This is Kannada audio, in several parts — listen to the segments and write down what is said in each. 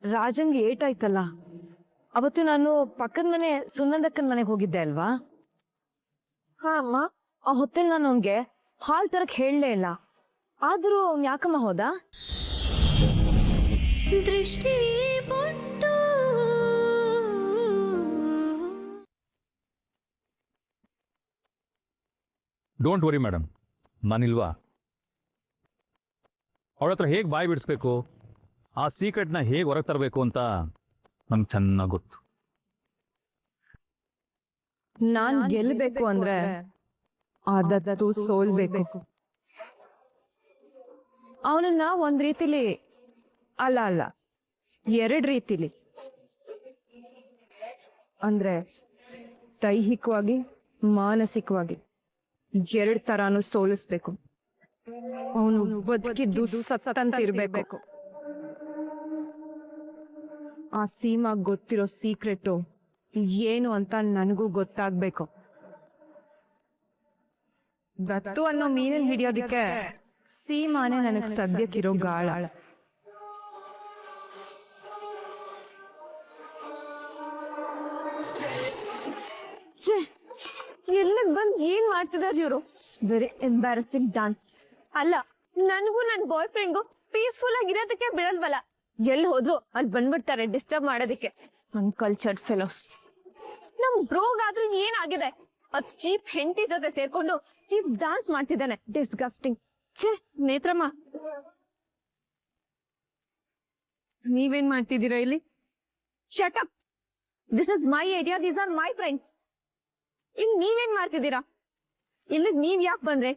ರಾಜಂಗೆ ಏಟಾಯ್ತಲ್ಲ, ಅವತ್ತು ನಾನು ಪಕ್ಕದ ಮನೆ ಸುನಂದಕ್ಕನ ಮನೆಗೆ ಹೋಗಿದ್ದೆ ಅಲ್ವಾ? ಹಾ ಅಮ್ಮ. ಆ ಹೊತ್ತಲ್ಲಿ ನಾನು ಅವನ್ಗೆ ಹಾಲ್ ತರಕ್ ಹೇಳಲೇ ಇಲ್ಲ. ಆದ್ರೂ ಅವ್ನು ಯಾಕಮ್ಮ ಹೋದ? ದೃಷ್ಟಿ ಬೊಟ್ಟು ಡೋಂಟ್ ವರಿ ಮೇಡಮ್, ನಾನಿಲ್ವಾ? ಅವಳ ಹತ್ರ ಹೇಗೆ ಬಾಯಿ ಬಿಡಿಸ್ಬೇಕು, ಆ ಸೀಕ್ರೆಟ್ನ ಹೇಗೆ ಹೊರಗೆ ತರಬೇಕು ಅಂತ ನಮ್ಗೆ ಚೆನ್ನಾಗಿ ಗೊತ್ತು. ನಾನ್ ಗೆಲ್ಬೇಕು ಅಂದ್ರೆ ಆದದ್ದು ಸೋಲ್ಬೇಕು. ಅವನನ್ನ ಒಂದ್ ರೀತಿಲಿ ಅಲ್ಲ ಎರಡ್ ರೀತಿಲಿ, ಅಂದ್ರೆ ದೈಹಿಕವಾಗಿ ಮಾನಸಿಕವಾಗಿ ಎರಡ್ ತರಾನು ಸೋಲಿಸ್ಬೇಕು. ಅವನು ಬದುಕಿದ್ದು ಸತ್ತಂತಿರ್ಬೇಕು. ಆ ಸೀಮಾ ಗೊತ್ತಿರೋ ಸೀಕ್ರೆಟು ಏನು ಅಂತ ನನಗೂ ಗೊತ್ತಾಗ್ಬೇಕು. ದತ್ತು ಅನ್ನೋ ಮೀನನ್ ಹಿಡಿಯೋದಿಕ್ಕೆ ಸೀಮಾನೇ ನನಗ್ ಸದ್ಯಕ್ಕಿರೋ ಗಾಳ. ಎಲ್ಲಕ್ ಬಂದ್ ಏನ್ ಮಾಡ್ತಿದಾರ ಇವ್ರು? Very embarrassing dance. ಅಲ್ಲ, ನನಗೂ ನನ್ ಬಾಯ್ ಫ್ರೆಂಡ್ಗೂ ಪೀಸ್ಫುಲ್ ಆಗಿರೋದಕ್ಕೆ ಬಿಡಲ್ವಲ್ಲ, ಎಲ್ಲಿ ಹೋದ್ರು ಅಲ್ಲಿ ಬಂದ್ಬಿಡ್ತಾರೆ ಡಿಸ್ಟರ್ಬ್ ಮಾಡೋದಿಕ್ಕೆ. Uncultured fellows. ನಮ್ ಬ್ರೋಗಾದ್ರೂ ಏನಾಗಿದೆ? ಅದ್ ಚೀಪ್ ಹೆಂಡತಿ ಜೊತೆ ಸೇರ್ಕೊಂಡು ಚೀಪ್ ಡಾನ್ಸ್ ಮಾಡ್ತಿದ್ದಾನೆ. ಡಿಸ್ಗಸ್ಟಿಂಗ್. ನೇತ್ರಮ್ಮ, ನೀವೇನ್ ಮಾಡ್ತಿದ್ದೀರಾ ಇಲ್ಲಿ? Shut up. This is my area, these are my friends. ಇಲ್ಲಿ ನೀವೇನ್ ಮಾಡ್ತಿದ್ದೀರಾ? ಇಲ್ಲಿ ನೀವ್ ಯಾಕೆ ಬಂದ್ರೆ?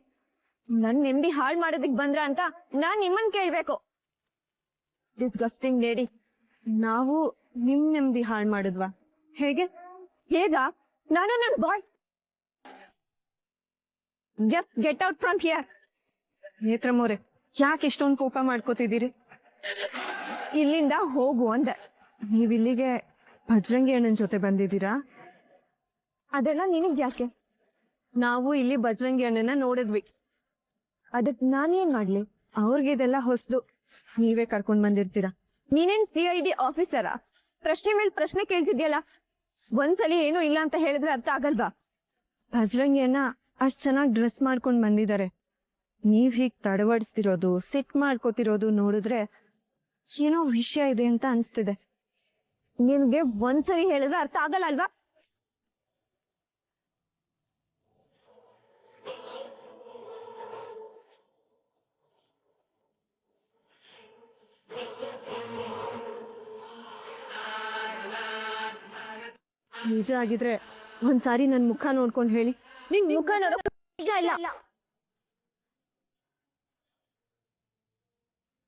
ನನ್ ನೆಮ್ಮದಿ ಹಾಳು ಮಾಡೋದಿಕ್ ಬಂದ್ರ ಅಂತ ನಾನ್ ನಿಮ್ಮನ್ ಕೇಳ್ಬೇಕು. Disgusting lady. ನಾವು ನಿಮ್ ನೆಮ್ಮದಿ ಹಾಳು ಮಾಡಿದ್ವಾ? ಹೇಗೆ? ಹೇಗ? ನಾನು ನನ್ ಬಾಯ್. Just get out from here. ನೇತ್ರಮ್ಮವ್ರೆ, ಯಾಕೆ ಇಷ್ಟೊಂದು ಕೋಪ ಮಾಡ್ಕೋತಿದ್ದೀರಿ? ಇಲ್ಲಿಂದ ಹೋಗು ಅಂದೆ. ನೀವ್ ಇಲ್ಲಿಗೆ ಭಜ್ರಂಗಿ ಅಣ್ಣನ ಜೊತೆ ಬಂದಿದ್ದೀರಾ? ಅದೆಲ್ಲ ನಿನಗ್ ಯಾಕೆ? ನಾವು ಇಲ್ಲಿ ಭಜ್ರಂಗಿ ಅಣ್ಣನ ನೋಡಿದ್ವಿ. ಅದಕ್ ನಾನೇನ್ ಮಾಡ್ಲಿ? ಅವ್ರಿಗೆ ಇದೆಲ್ಲ ಹೊಸದು, ನೀವೇ ಕರ್ಕೊಂಡ್ ಬಂದಿರ್ತೀರಾ. ನೀನೇನ್ CID ಆಫೀಸರಾ? ಪ್ರಶ್ನೆ ಮೇಲೆ ಪ್ರಶ್ನೆ ಕೇಳ್ತಿದ್ಯಲ್ಲ. ಒಂದ್ಸಲಿ ಏನು ಇಲ್ಲ ಅಂತ ಹೇಳಿದ್ರೆ ಅರ್ಥ ಆಗಲ್ವಾ? ಭಜ್ರಂಗಿ ಅಣ್ಣ ಅಷ್ಟ್ ಚೆನ್ನಾಗಿ ಡ್ರೆಸ್ ಮಾಡ್ಕೊಂಡ್ ಬಂದಿದ್ದಾರೆ. ನೀವ್ ಹೀಗ್ ತಡವಡಿಸ್ತಿರೋದು, ಸಿಟ್ ಮಾಡ್ಕೋತಿರೋದು ನೋಡಿದ್ರೆ ಏನೋ ವಿಷಯ ಇದೆ ಅಂತ ಅನ್ಸ್ತಿದೆ. ನಿನ್ಗೆ ಒಂದ್ಸಲಿ ಹೇಳಿದ್ರೆ ಅರ್ಥ ಆಗಲ್ಲ ಅಲ್ವಾ? ನಿಜ ಆಗಿದ್ರೆ ಒಂದ್ಸಾರಿ ನನ್ ಮುಖ ನೋಡ್ಕೊಂಡ್ ಹೇಳಿ. ನಿನ್ ಮುಖ ನೋಡೋಕ್ ಇಷ್ಟ ಇಲ್ಲ.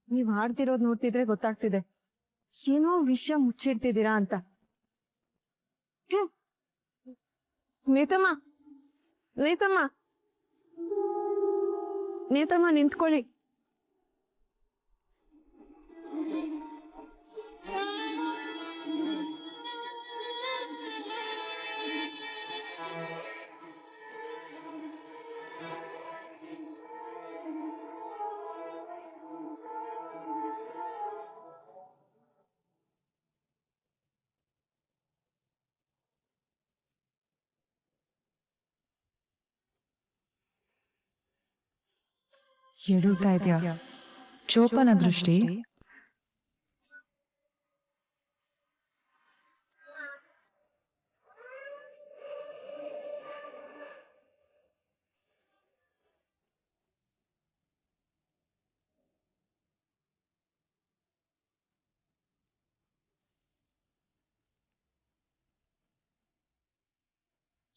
ನೀವ್ ಆಡ್ತಿರೋದ್ ನೋಡ್ತಿದ್ರೆ ಗೊತ್ತಾಗ್ತಿದೆ ಏನೋ ವಿಷಯ ಮುಚ್ಚಿಡ್ತಿದ್ದೀರಾ ಅಂತ. ನೇತಮ್ಮ, ನೇತಮ್ಮ, ನೇತಮ್ಮ ನಿಂತ್ಕೊಳ್ಳಿ. ಎಡುತ್ತಾ ಇದೆಯಾ ಚೋಪನ ದೃಷ್ಟಿ?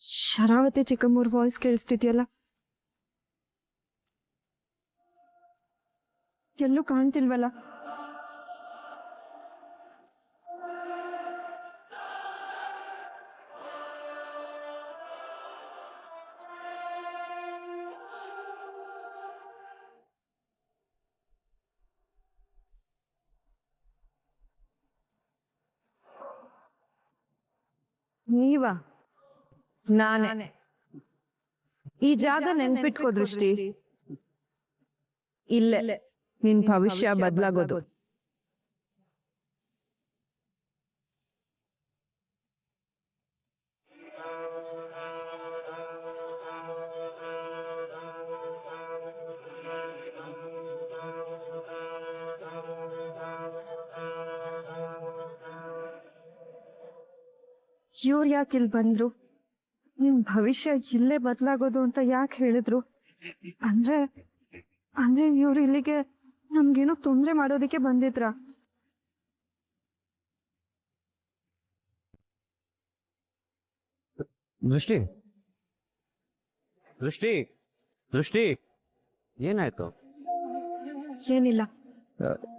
ಶರಾವತಿ ಚಿಕ್ಕಮ್ಮವ್ರ ವಾಯ್ಸ್ ಕೇಳಿಸ್ತಿದ್ಯಲ್ಲ, ಎಲ್ಲೂ ಕಾಣ್ತಿಲ್ವಲ್ಲ? ನೀವಾ? ನಾನೇ. ಈ ಜಾಗ ನೆನ್ಪಿಟ್ಕೋ ದೃಷ್ಟಿ. ಇಲ್ಲೇ ನಿನ್ ಭವಿಷ್ಯ ಬದಲಾಗೋದು. ಇವ್ರು ಯಾಕೆ ಇಲ್ಲಿ ಬಂದ್ರು? ನಿಮ್ ಭವಿಷ್ಯ ಇಲ್ಲೇ ಬದಲಾಗೋದು ಅಂತ ಯಾಕೆ ಹೇಳಿದ್ರು? ಅಂದ್ರೆ ಅಂದ್ರೆ ಇವ್ರು ಇಲ್ಲಿಗೆ ನಮ್ಗೇನೋ ತೊಂದ್ರೆ ಮಾಡೋದಕ್ಕೆ ಬಂದಿದ್ರ? ದೃಷ್ಟಿ ದೃಷ್ಟಿ ದೃಷ್ಟಿ ಏನಾಯ್ತು? ಏನಿಲ್ಲ,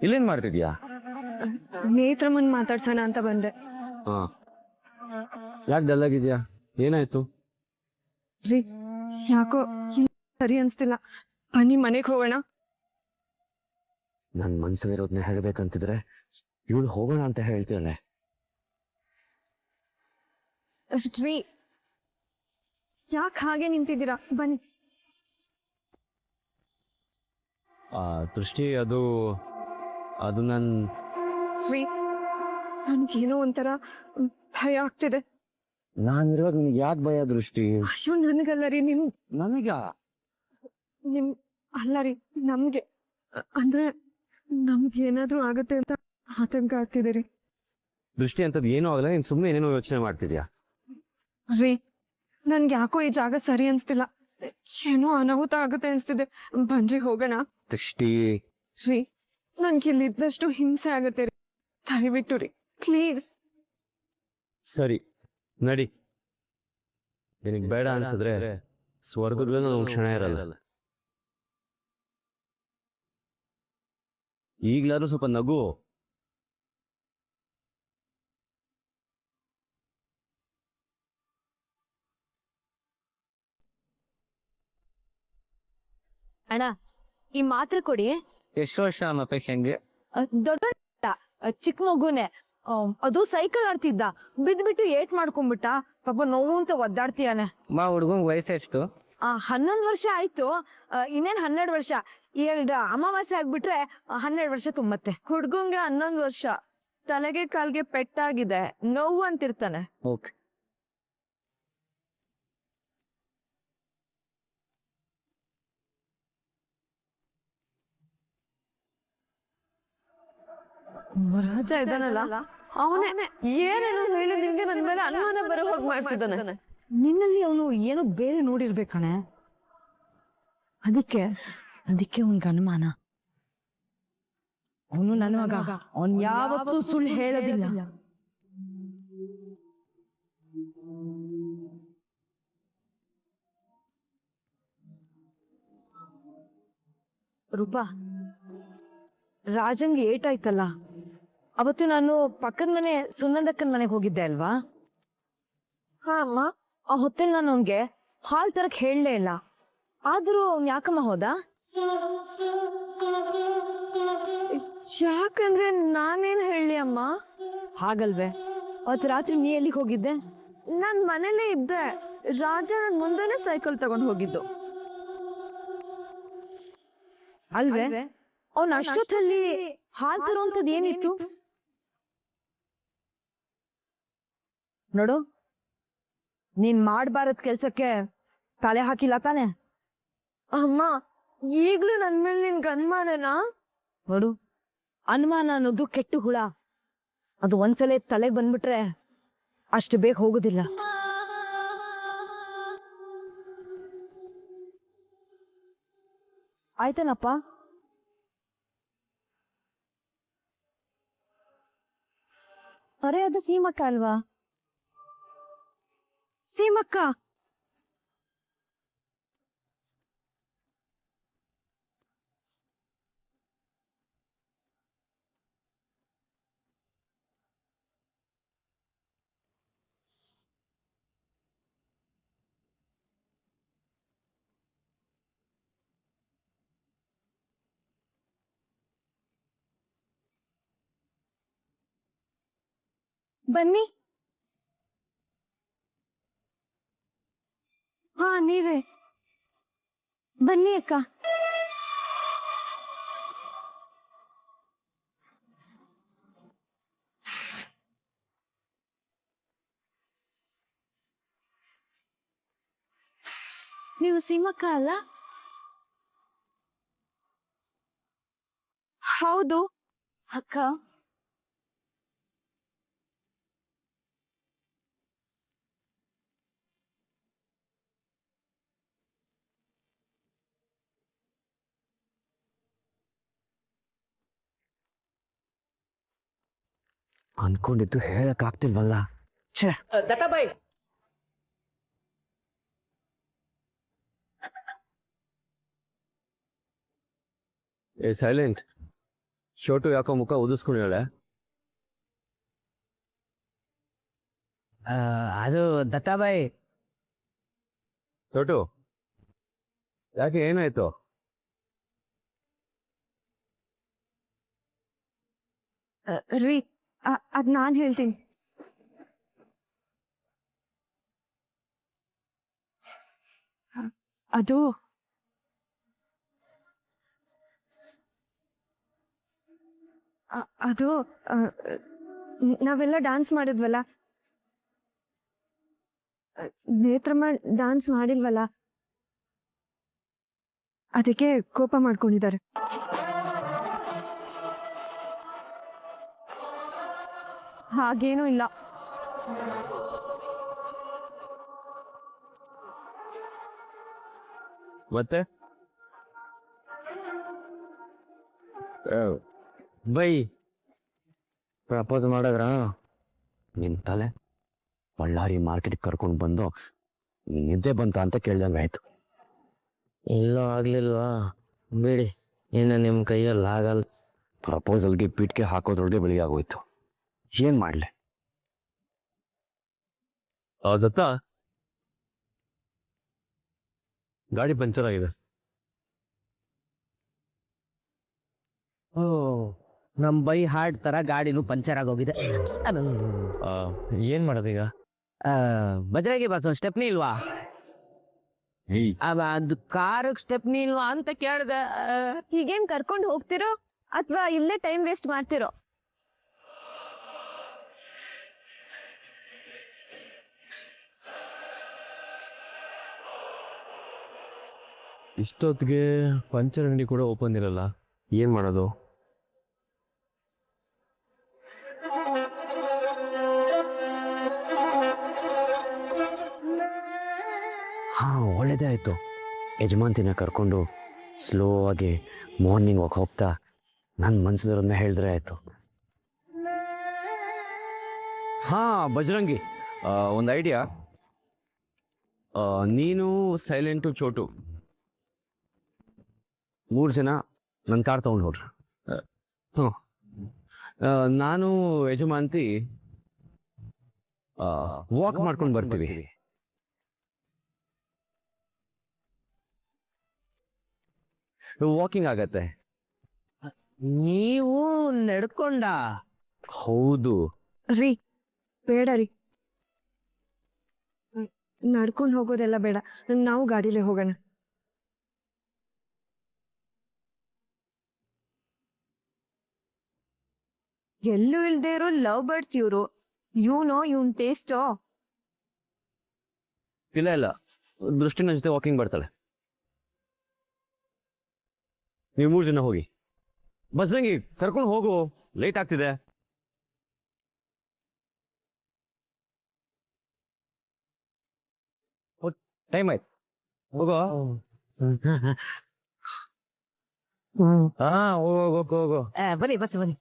ಇಲ್ಲೇನ್ ಮಾಡ್ತಿದ್ಯಾ? ನೇತ್ರ ಮುಂದ್ ಮಾತಾಡ್ಸೋಣ ಅಂತ ಬಂದೆ. ಹಾ, ಯಾಕೆ ಡಲ್ಲಾಗಿದ್ಯಾ? ಏನಾಯ್ತು? ರೀ, ಯಾಕೋ ಸರಿ ಅನ್ಸ್ತಿಲ್ಲ. ಬನ್ನಿ ಮನೆಗೆ ಹೋಗೋಣ. ನನ್ ಮನ್ಸಲ್ಲಿರೋದ್ನ ಹೇಳ್ಬೇಕಂತಿದ್ರೆ ಇವಳು ಹೋಗೋಣ ಅಂತ ಹೇಳ್ತಿದ್ದಾಳೆ. ರೀ, ಯಾಕೆ ಹಾಗೆ ನಿಂತಿದ್ದೀರಾ? ಬನ್ನಿ. ದೃಷ್ಟಿ, ಅದು ಅದು ನನ್ ರೀ, ನನ್ಗೇನೋ ಒಂಥರ ಭಯ ಆಗ್ತಿದೆ. ನಾನಿರುವಾಗ ನಿನ್ಗೆ ಯಾಕೆ ಭಯ ದೃಷ್ಟಿ? ಅಯ್ಯೋ, ನನಗಲ್ಲ ರೀ, ನನಗ ಅಲ್ಲ ರೀ, ನಮ್ಗೆ. ಅಂದ್ರೆ ನಮ್ಗೆ ಏನಾದ್ರೂ ಆಗತ್ತೆ ಅಂತ ಆತಂಕ ಆಗ್ತಿದೆ ರೀ. ದೃಷ್ಟಿ ಅಂತದ್ ಏನೂ ಆಗಲ್ಲ, ನೀನ್ ಸುಮ್ಮನೆ ಏನೇನೋ ಯೋಚನೆ ಮಾಡ್ತಿದ್ಯಾ. ರೀ, ನನ್ಗೆ ಯಾಕೋ ಈ ಜಾಗ ಸರಿ ಅನ್ಸ್ತಿಲ್ಲ. ಏನೋ ಅನಾಹುತ ಆಗುತ್ತೆ ಅನ್ಸ್ತಿದೆ. ಬನ್ರಿ ಹೋಗೋಣ. ದೃಷ್ಟಿ, ರೀ, ನನ್ಗೆ ಇಲ್ಲಿ ಇದ್ದಷ್ಟು ಹಿಂಸೆ ಆಗತ್ತೆ ರೀ. ದಯವಿಟ್ಟು ರೀ, ಪ್ಲೀಸ್. ಸರಿ ನಡಿ. ನಿನಗೆ ಬೇಡ ಅನ್ಸಿದ್ರೆ ಸ್ವರ್ಗದಲ್ಲೂ ಒಂದು ಕ್ಷಣ ಇರಲ್ಲ. ಈಗ್ಲಾದ್ರೂ ಸ್ವಲ್ಪ ನಗು. ಅಣ್ಣ, ಈ ಮಾತ್ರೆ ಕೊಡಿ. ಎಷ್ಟು ವರ್ಷ ನಮ್ಮ ಪೇಷಂಟ್ಗೆ? ದೊಡ್ಡ ಚಿಕ್ಕ ಮಗುನೆ. ಅದು ಸೈಕಲ್ ಆಡ್ತಿದ್ದ, ಬಿದ್ಬಿಟ್ಟು ಏಟ್ ಮಾಡ್ಕೊಂಡ್ಬಿಟ್ಟ. ಪಾಪ ನೋವು ಅಂತ ಒದ್ದಾಡ್ತೀಯಾನೆ. ಮಾ, ಹುಡ್ಗಂಗ್ ವಯಸ್ಸೆಷ್ಟು? 11 ವರ್ಷ ಆಯ್ತು. ಇನ್ನೇನ್ 12 ವರ್ಷ. 2 ಅಮಾವಾಸ್ಯೆ ಆಗ್ಬಿಟ್ರೆ 12 ವರ್ಷ ತುಂಬತ್ತೆ. ಹುಡ್ಗಂಗೆ 11 ವರ್ಷ. ತಲೆಗೆ ಕಾಲ್ಗೆ ಪೆಟ್ಟಾಗಿದೆ, ನೋವು ಅಂತಿರ್ತಾನೆ. ಓಕೆ. ರಾಜ ಇದ್ದಾನಲ್ಲ, ಅವನೇ ಏನೇನೋ ಹೇಳಿ ನಿಮ್ಗೆ ನನ್ ಮೇಲೆ ಅನುಮಾನ ಬರೋ ಹೋಗಿ ಮಾಡ್ಸಿದ್ದಾನೆ. ನಿನ್ನಲ್ಲಿ ಅವನು ಏನೋ ಬೇರೆ ನೋಡಿರ್ಬೇಕಣೆ. ಅದಕ್ಕೆ ಅವನ್ಗೆ ಅನುಮಾನ. ಅವನು ನನ್ನ ಮಗ, ಅವನ್ ಯಾವತ್ತೂ ಸುಳ್ಳು ಹೇಳೋದಿಲ್ಲ. ರೂಪಾ, ರಾಜಂಗೆ ಏಟಾಯ್ತಲ್ಲ, ಅವತ್ತು ನಾನು ಪಕ್ಕದ ಮನೆ ಸುನಂದಕ್ಕನ ಮನೆಗೆ ಹೋಗಿದ್ದೆ ಅಲ್ವಾ? ಹಾ ಅಮ್ಮ. ಆ ಹೊತ್ತಲ್ಲಿ ನಾನು ಅವನ್ಗೆ ಹಾಲ್ ತರಕ್ ಹೇಳಲೇ ಇಲ್ಲ. ಆದ್ರೂ ಅವ್ನ್ ಯಾಕಮ್ಮ ಹೋದ? ಯಾಕಂದ್ರೆ ನಾನೇನ್ ಹೇಳಿ ಅಮ್ಮ? ಹಾಗಲ್ವೇ, ಅವತ್ತು ರಾತ್ರಿ ನೀ ಎಲ್ಲಿಗೆ ಹೋಗಿದ್ದೆ? ನಾನ್ ಮನೇಲೇ ಇದ್ದೆ. ರಾಜ ನನ್ ಮುಂದೆನೆ ಸೈಕಲ್ ತಗೊಂಡ್ ಹೋಗಿದ್ದು. ಅಲ್ವೇ, ಅವ್ನ ಅಷ್ಟೊತ್ತಲ್ಲಿ ಹಾಲ್ ತರುವಂತದ್ ಏನಿತ್ತು? ನೋಡು, ನೀನ್ ಮಾಡ್ಬಾರದ್ ಕೆಲ್ಸಕ್ಕೆ ತಲೆ ಹಾಕಿಲ್ಲ ತಾನೆ? ಅಮ್ಮ, ಈಗ್ಲೂ ನನ್ ಮೇಲೆ ನಿನ್ಗೆ ಅನುಮಾನನಾ? ನೋಡು, ಅನುಮಾನ ಅನ್ನೋದು ಕೆಟ್ಟು ಹುಳ. ಅದು ಒಂದ್ಸಲ ತಲೆಗೆ ಬಂದ್ಬಿಟ್ರೆ ಅಷ್ಟು ಬೇಗ ಹೋಗೋದಿಲ್ಲ. ಆಯ್ತೇನಪ್ಪ? ಅರೆ, ಅದು ಸೀಮಕ್ಕ ಅಲ್ವಾ? ಸೀಮಕ್ಕ, ಬನ್ನಿ. ಹಾ, ನೀವೇ ಬನ್ನಿ ಅಕ್ಕ. ನೀವು ಸೀಮಕ್ಕ ಅಲ್ಲ? ಹೌದು ಅಕ್ಕ. ಅನ್ಕೊಂಡಿದ್ದು ಹೇಳಕ್ ಆಗ್ತಿಲ್ವಲ್ಲ. ಛೇ, ದತ್ತಾಬಾಯಿ ಏ ಸೈಲೆಂಟ್. ಶೋಟು ಯಾಕೋ ಮುಖ ಉದಿಸ್ಕೊಂಡು ಹೇಳೆ. ಅದು ದತ್ತಾಬಾಯಿ ಶೋಟು ಯಾಕೆ ಏನಾಯ್ತು? ರೀ ಅದ್ ನಾನ್ ಹೇಳ್ತೀನಿ. ಅದು ಅದು ನಾವೆಲ್ಲ ಡಾನ್ಸ್ ಮಾಡಿದ್ವಲ್ಲ, ನೇತ್ರಮ್ಮ ಡಾನ್ಸ್ ಮಾಡಿಲ್ವಲ್ಲ, ಅದಕ್ಕೆ ಕೋಪ ಮಾಡ್ಕೊಂಡಿದ್ದಾರೆ. ಹಾಗೇನೂ ಇಲ್ಲ. ಮತ್ತೆ ಬೈ ಪ್ರಪೋಸ್ ಮಾಡಿದ್ರ? ನಿನ್ ತಲೆ ಬಳ್ಳಾರಿ ಮಾರ್ಕೆಟ್ ಕರ್ಕೊಂಡು ಬಂದು ನಿದ್ದೆ ಬಂತ ಅಂತ ಕೇಳ್ದಂಗಾಯ್ತು. ಎಲ್ಲೋ ಆಗ್ಲಿಲ್ವಾ? ಬಿಡಿ, ಇನ್ನು ನಿಮ್ಮ ಕೈಯಲ್ಲಿ ಆಗಲ್ಲ. ಪ್ರಪೋಸಲ್ಗೆ ಪೀಟ್ಗೆ ಹಾಕೋದ್ರೊಳಗೆ ಬೆಳಿಗ್ಗೆ ಆಗೋಯ್ತು. ಏನ್ ಮಾಡ್ಲೆ? ದತ್ತ, ಗಾಡಿ ಪಂಚರ್ ಆಗಿದೆ. ಓ, ನಮ್ ಬೈ ಹಾರ್ಟ್ ತರ ಗಾಡಿನೂ ಪಂಚರ್ ಆಗೋಗಿದೆ. ಏನ್ ಮಾಡೋದೀಗ? ಬಜರಾಗಿ ಬಸ್ ಸ್ಟೆಪ್ನಿ ಇಲ್ವಾ? ಅದು ಕಾರಿಗೆ ಸ್ಟೆಪ್ನಿ ಇಲ್ವಾ ಅಂತ ಕೇಳ್ದೆ. ಹೀಗೇನ್ ಕರ್ಕೊಂಡು ಹೋಗ್ತಿರೋ ಅಥವಾ ಇಲ್ಲೇ ಟೈಮ್ ವೇಸ್ಟ್ ಮಾಡ್ತಿರೋ? ಇಷ್ಟೊತ್ತಿಗೆ ಪಂಚರ್ ಅಂಗಡಿ ಕೂಡ ಓಪನ್ ಇರಲ್ಲ. ಏನ್ ಮಾಡೋದು? ಹಾ, ಒಳ್ಳೇದೇ ಆಯ್ತು. ಯಜಮಾನ್ತಿನ ಕರ್ಕೊಂಡು ಸ್ಲೋ ಆಗಿ ಮಾರ್ನಿಂಗ್ ವಾಕ್ ಹೋಗ್ತಾ ನನ್ನ ಮನ್ಸಿರೋದನ್ನ ಹೇಳಿದ್ರೆ ಆಯ್ತು. ಹಾ ಬಜರಂಗಿ, ಒಂದು ಐಡಿಯಾ. ನೀನು ಸೈಲೆಂಟು ಚೋಟು 3 ಜನ ನನ್ನ ಕಾರ್ ತಗೊಂಡು ಹೋಗ್ರಿ. ನಾನು ಯಜಮಾನ್ತಿ ವಾಕ್ ಮಾಡ್ಕೊಂಡು ಬರ್ತೀವಿ. ವಾಕಿಂಗ್ ಆಗತ್ತೆ. ನೀವು ನಡ್ಕೊಂಡ? ಹೌದು ರೀ ಬೇಡ ರೀ, ನಡ್ಕೊಂಡು ಹೋಗೋದೆಲ್ಲ ಬೇಡ, ನಾವು ಗಾಡಿಲೇ ಹೋಗೋಣ. ಎಲ್ಲೂ ಇಲ್ದೇ ಇರೋ ಲವ್ ಬರ್ಡ್ಸ್ ಇವ್ರು. ಇವನ್ ಟೇಸ್ಟೋ. ಇಲ್ಲ ಇಲ್ಲ, ದೃಷ್ಟಿನ ಜೊತೆ ವಾಕಿಂಗ್ ಬರ್ತಾಳೆ. ನೀವು 3 ಜನ ಹೋಗಿ. ಬಸ್ರಂಗಿ ಕರ್ಕೊಂಡು ಹೋಗು, ಲೇಟ್ ಆಗ್ತಿದೆ. ಟೈಮ್ ಆಯ್ತು, ಹೋಗೋ. ಹಾ ಹೋಗೋ. ಬನ್ನಿ ಬಸ್ ಬನ್ನಿ.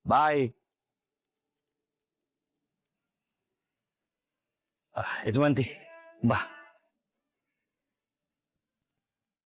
ಬಾಯ್. ಯಜಮಾನ್ತಿ ಬಾ.